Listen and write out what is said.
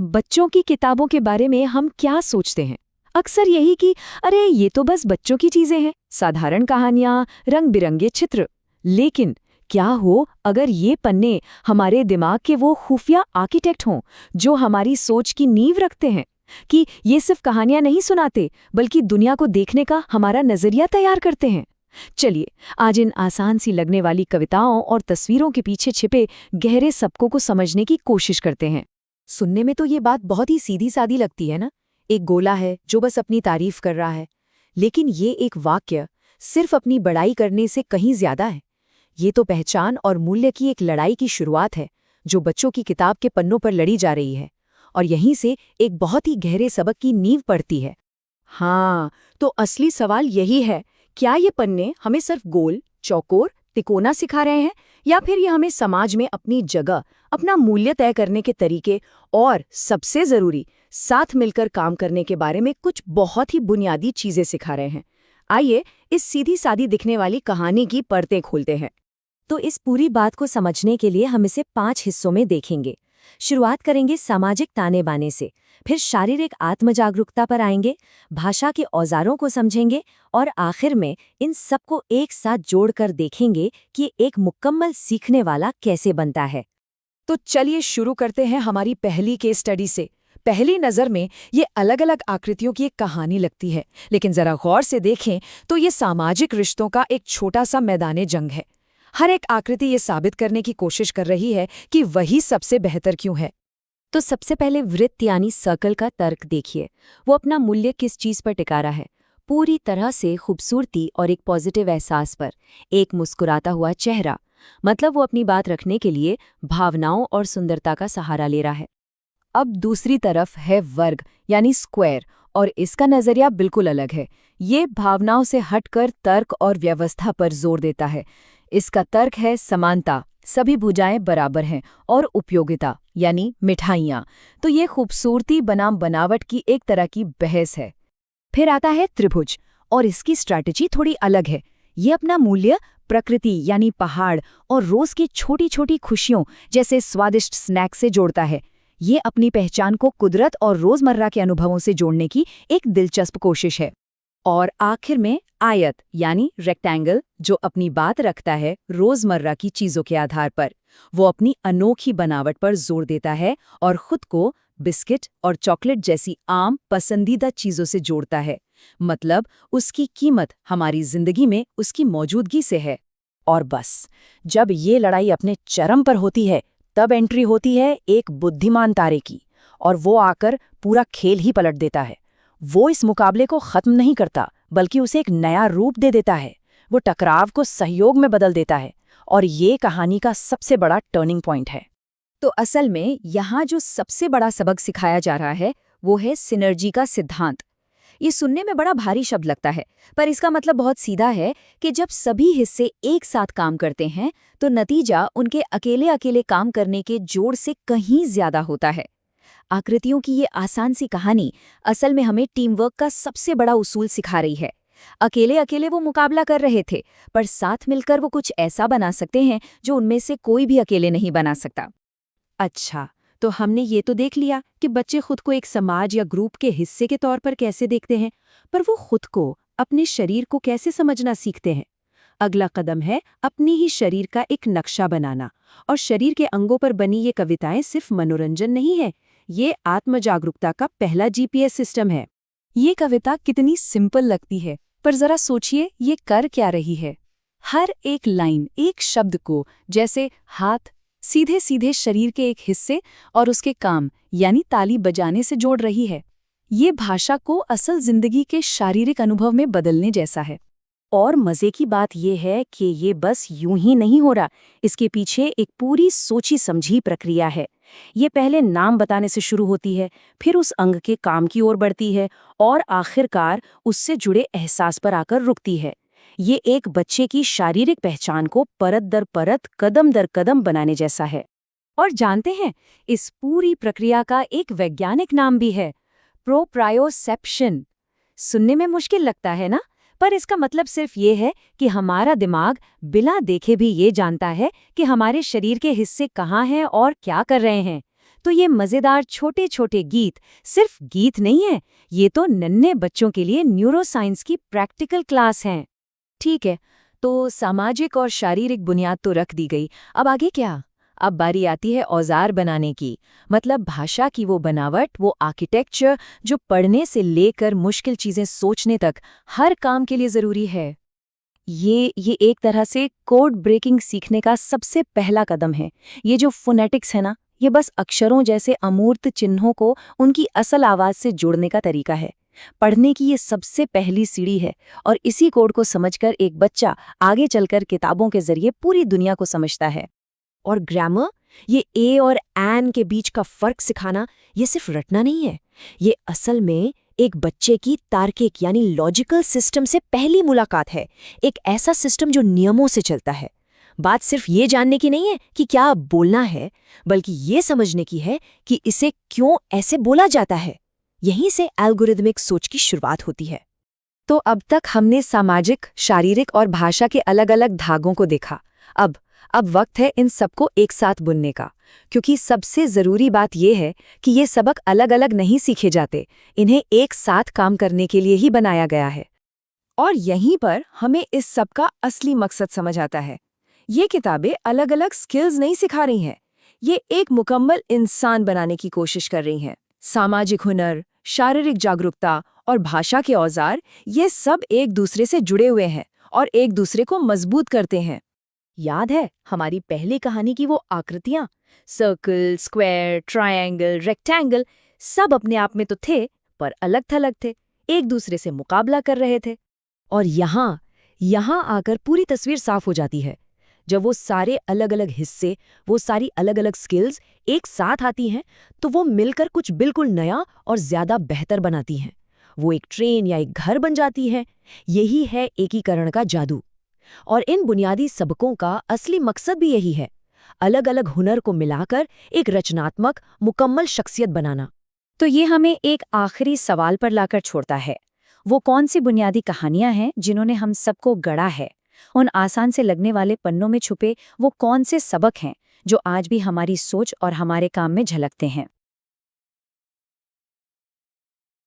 बच्चों की किताबों के बारे में हम क्या सोचते हैं? अक्सर यही कि अरे ये तो बस बच्चों की चीजें हैं, साधारण कहानियां, रंग बिरंगे चित्र। लेकिन क्या हो अगर ये पन्ने हमारे दिमाग के वो खुफिया आर्किटेक्ट हों जो हमारी सोच की नींव रखते हैं, कि ये सिर्फ कहानियां नहीं सुनाते बल्कि दुनिया को देखने का हमारा नजरिया तैयार करते हैं। चलिए आज इन आसान सी लगने वाली कविताओं और तस्वीरों के पीछे छिपे गहरे सबकों को समझने की कोशिश करते हैं। सुनने में तो ये बात बहुत ही सीधी सादी लगती है ना। एक गोला है जो बस अपनी तारीफ कर रहा है, लेकिन ये एक वाक्य सिर्फ अपनी बड़ाई करने से कहीं ज्यादा है। ये तो पहचान और मूल्य की एक लड़ाई की शुरुआत है जो बच्चों की किताब के पन्नों पर लड़ी जा रही है, और यहीं से एक बहुत ही गहरे सबक की नींव पड़ती है। हाँ, तो असली सवाल यही है, क्या ये पन्ने हमें सिर्फ गोल, चौकोर, तिकोना सिखा रहे हैं, या फिर ये हमें समाज में अपनी जगह, अपना मूल्य तय करने के तरीके और सबसे जरूरी साथ मिलकर काम करने के बारे में कुछ बहुत ही बुनियादी चीजें सिखा रहे हैं। आइए इस सीधी सादी दिखने वाली कहानी की परतें खोलते हैं। तो इस पूरी बात को समझने के लिए हम इसे 5 हिस्सों में देखेंगे। शुरुआत करेंगे सामाजिक ताने बाने से, फिर शारीरिक आत्मजागरूकता पर आएंगे, भाषा के औजारों को समझेंगे और आखिर में इन सबको एक साथ जोड़कर देखेंगे कि एक मुकम्मल सीखने वाला कैसे बनता है। तो चलिए शुरू करते हैं हमारी पहली केस स्टडी से। पहली नज़र में ये अलग अलग आकृतियों की एक कहानी लगती है, लेकिन जरा गौर से देखें तो ये सामाजिक रिश्तों का एक छोटा सा मैदान जंग है। हर एक आकृति ये साबित करने की कोशिश कर रही है कि वही सबसे बेहतर क्यों है। तो सबसे पहले वृत्त यानी सर्कल का तर्क देखिए। वो अपना मूल्य किस चीज पर टिका रहा है? पूरी तरह से खूबसूरती और एक पॉजिटिव एहसास पर। एक मुस्कुराता हुआ चेहरा, मतलब वो अपनी बात रखने के लिए भावनाओं और सुंदरता का सहारा ले रहा है। अब दूसरी तरफ है वर्ग यानी स्क्वायर, और इसका नजरिया बिल्कुल अलग है। ये भावनाओं से हटकर तर्क और व्यवस्था पर जोर देता है। इसका तर्क है समानता, सभी भुजाएं बराबर हैं, और उपयोगिता यानी मिठाइयाँ। तो ये खूबसूरती बनाम बनावट की एक तरह की बहस है। फिर आता है त्रिभुज, और इसकी स्ट्रैटेजी थोड़ी अलग है। ये अपना मूल्य प्रकृति यानी पहाड़ और रोज की छोटी छोटी खुशियों जैसे स्वादिष्ट स्नैक से जोड़ता है। ये अपनी पहचान को कुदरत और रोजमर्रा के अनुभवों से जोड़ने की एक दिलचस्प कोशिश है। और आखिर में आयत यानी रेक्टेंगल, जो अपनी बात रखता है रोजमर्रा की चीजों के आधार पर। वो अपनी अनोखी बनावट पर जोर देता है और खुद को बिस्किट और चॉकलेट जैसी आम पसंदीदा चीजों से जोड़ता है। मतलब उसकी कीमत हमारी जिंदगी में उसकी मौजूदगी से है। और बस जब ये लड़ाई अपने चरम पर होती है, तब एंट्री होती है एक बुद्धिमान तारे की, और वो आकर पूरा खेल ही पलट देता है। वो इस मुकाबले को खत्म नहीं करता, बल्कि उसे एक नया रूप दे देता है। वो टकराव को सहयोग में बदल देता है, और ये कहानी का सबसे बड़ा टर्निंग पॉइंट है। तो असल में यहाँ जो सबसे बड़ा सबक सिखाया जा रहा है वो है सिनर्जी का सिद्धांत। ये सुनने में बड़ा भारी शब्द लगता है, पर इसका मतलब बहुत सीधा है कि जब सभी हिस्से एक साथ काम करते हैं तो नतीजा उनके अकेले अकेले काम करने के जोड़ से कहीं ज्यादा होता है। आकृतियों की ये आसान सी कहानी असल में हमें टीम वर्क का सबसे बड़ा उसूल सिखा रही है। अकेले अकेले वो मुकाबला कर रहे थे, पर साथ मिलकर वो कुछ ऐसा बना सकते हैं जो उनमें से कोई भी अकेले नहीं बना सकता। अच्छा, तो हमने ये तो देख लिया कि बच्चे खुद को एक समाज या ग्रुप के हिस्से के तौर पर कैसे देखते हैं, पर वो खुद को, अपने शरीर को कैसे समझना सीखते हैं। अगला कदम है अपनी ही शरीर का एक नक्शा बनाना। और शरीर के अंगों पर बनी ये कविताएं सिर्फ मनोरंजन नहीं है, ये आत्मजागरूकता का पहला जीपीएस सिस्टम है। ये कविता कितनी सिंपल लगती है, पर जरा सोचिए ये कर क्या रही है। हर एक लाइन एक शब्द को, जैसे हाथ, सीधे सीधे शरीर के एक हिस्से और उसके काम यानी ताली बजाने से जोड़ रही है। ये भाषा को असल जिंदगी के शारीरिक अनुभव में बदलने जैसा है। और मजे की बात यह है कि ये बस यूं ही नहीं हो रहा, इसके पीछे एक पूरी सोची समझी प्रक्रिया है। ये पहले नाम बताने से शुरू होती है, फिर उस अंग के काम की ओर बढ़ती है, और आखिरकार उससे जुड़े एहसास पर आकर रुकती है। ये एक बच्चे की शारीरिक पहचान को परत दर परत, कदम दर कदम बनाने जैसा है। और जानते हैं, इस पूरी प्रक्रिया का एक वैज्ञानिक नाम भी है, प्रोप्रायोसेप्शन। सुनने में मुश्किल लगता है ना, पर इसका मतलब सिर्फ ये है कि हमारा दिमाग बिना देखे भी ये जानता है कि हमारे शरीर के हिस्से कहाँ हैं और क्या कर रहे हैं। तो ये मज़ेदार छोटे छोटे गीत सिर्फ गीत नहीं है, ये तो नन्हे बच्चों के लिए न्यूरोसाइंस की प्रैक्टिकल क्लास हैं। ठीक है, तो सामाजिक और शारीरिक बुनियाद तो रख दी गई, अब आगे क्या? अब बारी आती है औजार बनाने की, मतलब भाषा की वो बनावट, वो आर्किटेक्चर जो पढ़ने से लेकर मुश्किल चीज़ें सोचने तक हर काम के लिए ज़रूरी है। ये एक तरह से कोड ब्रेकिंग सीखने का सबसे पहला कदम है। ये जो फोनेटिक्स है ना, ये बस अक्षरों जैसे अमूर्त चिन्हों को उनकी असल आवाज से जोड़ने का तरीका है। पढ़ने की ये सबसे पहली सीढ़ी है और इसी कोड को समझकर एक बच्चा आगे चलकर किताबों के जरिए पूरी दुनिया को समझता है। और ग्रामर, ये ए और एन के बीच का फर्क सिखाना, ये सिर्फ रटना नहीं है, ये असल में एक बच्चे की तार्किक यानी लॉजिकल सिस्टम से पहली मुलाकात है, एक ऐसा सिस्टम जो नियमों से चलता है। बात सिर्फ ये जानने की नहीं है कि क्या बोलना है, बल्कि ये समझने की है कि इसे क्यों ऐसे बोला जाता है। यहीं से एल्गोरिदमिक सोच की शुरुआत होती है। तो अब तक हमने सामाजिक, शारीरिक और भाषा के अलग-अलग धागों को देखा। अब वक्त है इन सबको एक साथ बुनने का, क्योंकि सबसे ज़रूरी बात यह है कि ये सबक अलग-अलग नहीं सीखे जाते, इन्हें एक साथ काम करने के लिए ही बनाया गया है। और यहीं पर हमें इस सब का असली मकसद समझ आता है। ये किताबें अलग अलग स्किल्स नहीं सिखा रही हैं, ये एक मुकम्मल इंसान बनाने की कोशिश कर रही हैं। सामाजिक हुनर, शारीरिक जागरूकता और भाषा के औजार, ये सब एक दूसरे से जुड़े हुए हैं और एक दूसरे को मजबूत करते हैं। याद है हमारी पहली कहानी की वो आकृतियां? सर्कल, स्क्वायर, ट्रायंगल, रेक्टेंगल, सब अपने आप में तो थे, पर अलग थलग थे, एक दूसरे से मुकाबला कर रहे थे। और यहाँ आकर पूरी तस्वीर साफ हो जाती है। जब वो सारे अलग-अलग हिस्से, वो सारी अलग-अलग स्किल्स एक साथ आती हैं, तो वो मिलकर कुछ बिल्कुल नया और ज़्यादा बेहतर बनाती हैं। वो एक ट्रेन या एक घर बन जाती है। यही है एकीकरण का जादू। और इन बुनियादी सबकों का असली मकसद भी यही है, अलग-अलग हुनर को मिलाकर एक रचनात्मक, मुकम्मल शख्सियत बनाना। तो ये हमें एक आखिरी सवाल पर लाकर छोड़ता है। वो कौन सी बुनियादी कहानियां हैं जिन्होंने हम सबको गढ़ा है? उन आसान से लगने वाले पन्नों में छुपे वो कौन से सबक हैं जो आज भी हमारी सोच और हमारे काम में झलकते हैं?